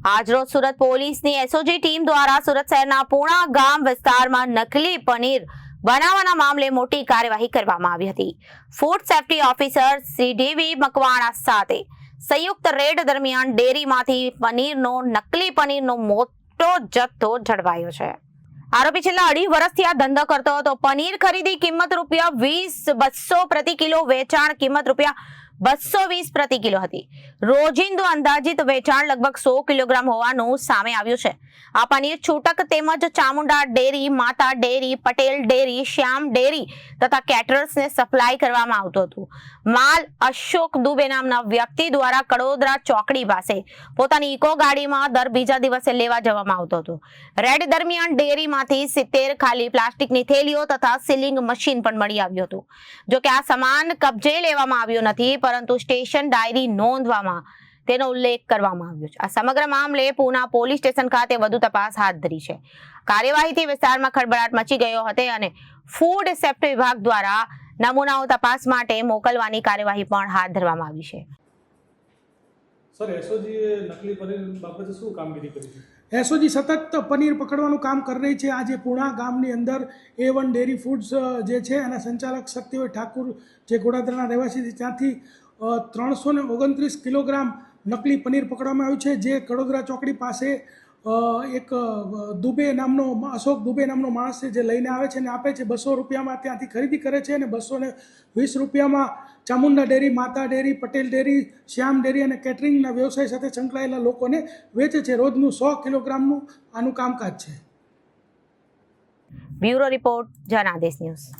આજરોજ સુરત પોલીસની SOG team દ્વારા સુરત શહેરના પૂણા ગામ વિસ્તારમાં નકલી પનીર બનાવવાના મામલે મોટી કાર્યવાહી કરવામાં આવી હતી। Food safety officer Shri ડીવી Makwana સાથે સંયુક્ત રેડ દરમિયાન ડેરીમાંથી નકલી પનીરનો મોટો જથ્થો ઝડપાયો છે। આરોપી છેલ્લા 2.5 વર્ષથી આ ધંધો કરતો હતો। પનીર ખરીદી કિંમત ₹200 પ્રતિ કિલો, વેચાણ કિંમત ₹220 પ્રતિ કિલો હતી। રોજિંદુ અંદાજિત વેચાણ લગભગ 100 કિલોગ્રામ હોવાનું સામે આવ્યું છે। આ પનીર છૂટક તેમજ ચામુંડા ડેરી, માતા ડેરી, પટેલ ડેરી, શ્યામ ડેરી તથા કેટરર્સને સપ્લાય કરવામાં આવતું હતું। માલ અશોક દુબે નામના વ્યક્તિ દ્વારા કડોદરા ચોકડી પાસે પોતાની ઇકો ગાડીમાં દર બીજા દિવસે લેવા જવામાં આવતો હતો। રેડ દરમિયાન ડેરીમાંથી 70 ખાલી પ્લાસ્ટિકની થેલીઓ તથા સીલિંગ મશીન પણ મળી આવ્યું હતું। જો કે આ સામાન કબજે લેવામાં આવ્યો નથી, પરંતુ સ્ટેશન ડાયરી નોંધવામાં તેનો ઉલ્લેખ કરવામાં આવ્યો છે। આ સમગ્ર મામલે પૂના પોલીસ સ્ટેશન ખાતે વધુ તપાસ હાથ ધરી છે। કાર્યવાહીથી વિસ્તારમાં ખળભળાટ મચી ગયો હતો અને ફૂડ સેફ્ટી વિભાગ દ્વારા નમૂનાઓ તપાસ માટે મોકલવાની કાર્યવાહી પણ હાથ ધરવામાં આવી છે। સર, એસઓજી નકલી પનીર બાબતે શું કામગીરી કરી છે? એસઓજી સતત પનીર પકડવાનું કામ કરી રહી છે। આજે પૂણા ગામની અંદર A1 ડેરી ફૂડ્સ જે છે એના સંચાલક શક્તિભાઈ ઠાકુર, જે ગોડાદરાના રહેવાસી છે, ત્યાંથી 329 કિલોગ્રામ નકલી પનીર પકડવામાં આવ્યું છે, જે કડોદરા ચોકડી પાસે એક અશોક દુબે નામનો માણસ છે, જે લઈને આવે છે અને આપે છે। 200 રૂપિયામાં ત્યાંથી ખરીદી કરે છે અને 220 રૂપિયામાં ચામુંડા ડેરી, માતા ડેરી, પટેલ ડેરી, શ્યામ ડેરી અને કેટરિંગના વ્યવસાય સાથે સંકળાયેલા લોકોને વેચે છે। રોજનું 100 કિલોગ્રામનું આનું કામકાજ છે। Bureau report, Janadesh news.